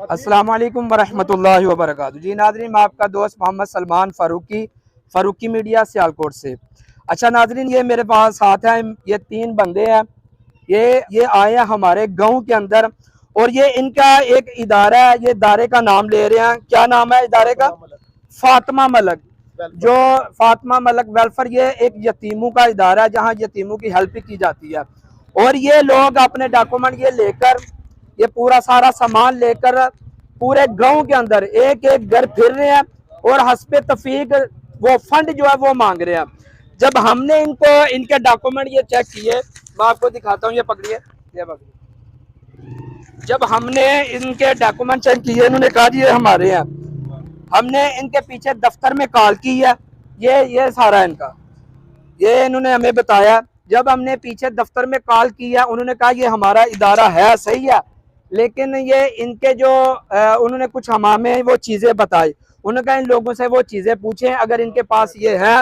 अस्सलाम वालेकुम वरहमतुल्लाहि वबरकातुहू। जी नाज़रीन, मैं आपका दोस्त मोहम्मद सलमान फ़ारूकी मीडिया सियालकोट से। अच्छा नाज़रीन, ये मेरे पास साथ हैं, ये 3 बंदे हैं। ये आए हैं हमारे गांव के अंदर और ये इनका एक इदारा है। ये इदारे का नाम ले रहे हैं, क्या नाम है इदारे का? फातिमा मलक। जो फातिमा मलक वेलफेयर, ये एक यतीमों का इदारा है जहाँ यतीमों की हेल्प की जाती है। और ये लोग अपने डॉक्यूमेंट ये लेकर, ये पूरा सारा सामान लेकर पूरे गांव के अंदर एक एक घर फिर रहे हैं और हस्बे तफीक वो फंड जो है वो मांग रहे हैं। जब हमने इनको इनके डॉक्यूमेंट ये चेक किए, मैं आपको दिखाता हूँ, ये पकड़िए, ये पकड़िए। जब हमने इनके डॉक्यूमेंट चेक किए, इन्होंने कहा जी ये हमारे हैं। हमने इनके पीछे दफ्तर में कॉल की है, ये सारा इनका, ये इन्होंने हमें बताया। जब हमने पीछे दफ्तर में कॉल किया, उन्होंने कहा ये हमारा इदारा है, सही है, लेकिन ये इनके जो उन्होंने कुछ हमें वो चीज़ें बताई। उन्होंने कहा इन लोगों से वो चीज़ें पूछें, अगर इनके पास ये है,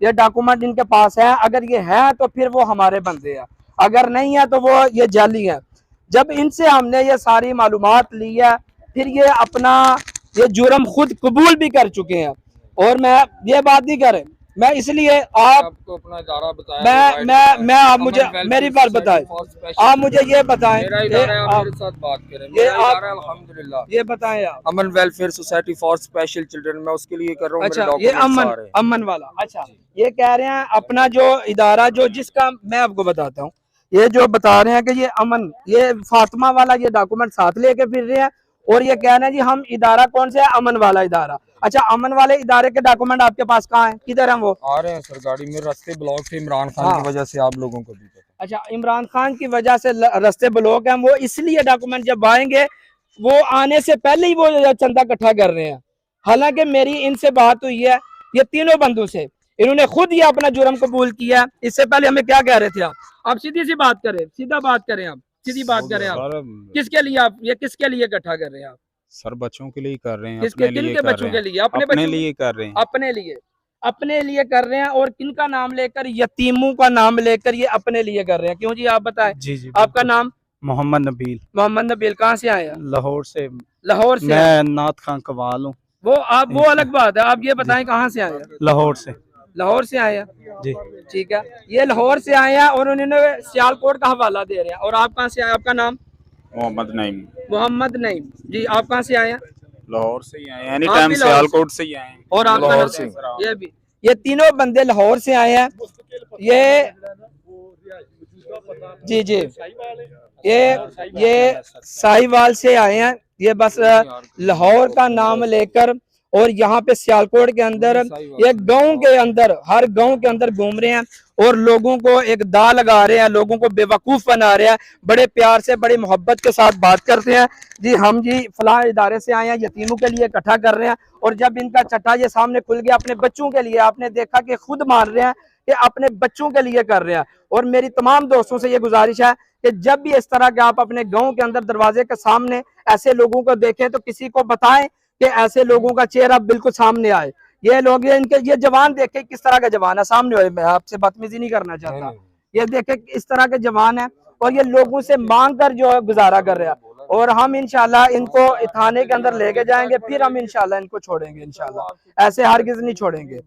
ये डॉक्यूमेंट इनके पास है, अगर ये है तो फिर वो हमारे बंदे हैं, अगर नहीं है तो वो ये जाली है। जब इनसे हमने ये सारी मालूमात ली है, फिर ये अपना ये जुर्म खुद कबूल भी कर चुके हैं। और मैं ये बात नहीं करें, मैं इसलिए आपको अपना इदारा बताया, मैं आप मुझे मेरी बात बताएं, आप मुझे ये बताएं, आप साथ बात करें, ये आप अल्हम्दुलिल्लाह ये बताएं, आप Aman welfare society for special children, मैं उसके लिए कर रहा हूँ। अच्छा, ये अमन वाला। अच्छा, ये कह रहे हैं अपना जो इदारा जो जिसका मैं आपको बताता हूँ, ये जो बता रहे हैं कि ये अमन, ये फातिमा वाला ये डॉक्यूमेंट साथ लेके फिर रहे हैं और ये कह रहे हैं जी हम इदारा कौन से है? अमन वाला इदारा। अच्छा, अमन वाले इदारे के डॉक्यूमेंट आपके पास कहाँ हैं, किधर हैं वो? आ रहे हैं सर, गाड़ी में। रास्ते ब्लॉक थे इमरान खान की वजह से, आप लोगों को भी पता। अच्छा, इमरान खान की वजह से रास्ते ब्लॉक हैं, वो इसलिए डॉक्यूमेंट जब आएंगे, वो आने से पहले ही वो चंदा इकट्ठा कर रहे हैं। हालांकि मेरी इनसे बात हुई है, ये तीनों बंदों से, इन्होंने खुद ये अपना जुर्म कबूल किया। इससे पहले हमें क्या कह रहे थे आप सीधी सी बात करें, सीधा बात करें, आप सीधी बात करें। आप किसके लिए, आप ये किसके लिए इकट्ठा कर रहे हैं? आप सर बच्चों के लिए कर रहे हैं। किसके, किनके बच्चों के लिए? अपने बच्चों लिए कर रहे हैं। अपने लिए कर रहे हैं। और किनका नाम लेकर? यतीमों का नाम लेकर ये अपने लिए कर रहे हैं। क्यों जी, आप बताएं। जी जी, आपका नाम? मोहम्मद नबील। मोहम्मद नबील, कहाँ से आए? लाहौर से। लाहौर से? मैं नाथ खान कवाल हूँ। वो अलग बात है, आप ये बताएं कहाँ से आए? लाहौर से। लाहौर से आए हैं जी, ठीक है। ये लाहौर से आए हैं और उन्होंने सियालकोट का हवाला दे रहे हैं। और आप कहाँ से आए? आपका नाम? मोहम्मद नईम। मोहम्मद नईम जी, आप कहाँ से आए हैं? लाहौर से ही आए हैं, एनी टाइम सियालकोट से ही आए हैं। और आप लाहौर से? ये भी, ये तीनों बंदे लाहौर से आए हैं। ये जी जी, ये साहिवाल से आए हैं। ये बस लाहौर का नाम लेकर और यहाँ पे सियालकोट के अंदर ये गांव के अंदर, हर गांव के अंदर घूम रहे हैं और लोगों को एक दा लगा रहे हैं, लोगों को बेवकूफ़ बना रहे हैं। बड़े प्यार से, बड़ी मोहब्बत के साथ बात करते हैं, जी हम जी फलां इदारे से आए हैं, यतीमों के लिए इकट्ठा कर रहे हैं। और जब इनका चट्टा ये सामने खुल गया अपने बच्चों के लिए, आपने देखा कि खुद मान रहे हैं कि अपने बच्चों के लिए कर रहे हैं। और मेरी तमाम दोस्तों से ये गुजारिश है कि जब भी इस तरह के आप अपने गाँव के अंदर दरवाजे के सामने ऐसे लोगों को देखें तो किसी को बताएं कि ऐसे लोगों का चेहरा बिल्कुल सामने आए। ये लोग, ये इनके ये जवान देखे किस तरह का जवान है सामने आए। मैं आपसे बदतमीजी नहीं करना चाहता, ये देखे इस तरह के जवान है और ये लोगों से मांग कर जो है गुजारा कर रहे हैं। और हम इंशाल्लाह इनको थाने के अंदर लेके जाएंगे, फिर हम इंशाल्लाह इनको छोड़ेंगे, इंशाल्लाह ऐसे हरगिज नहीं छोड़ेंगे।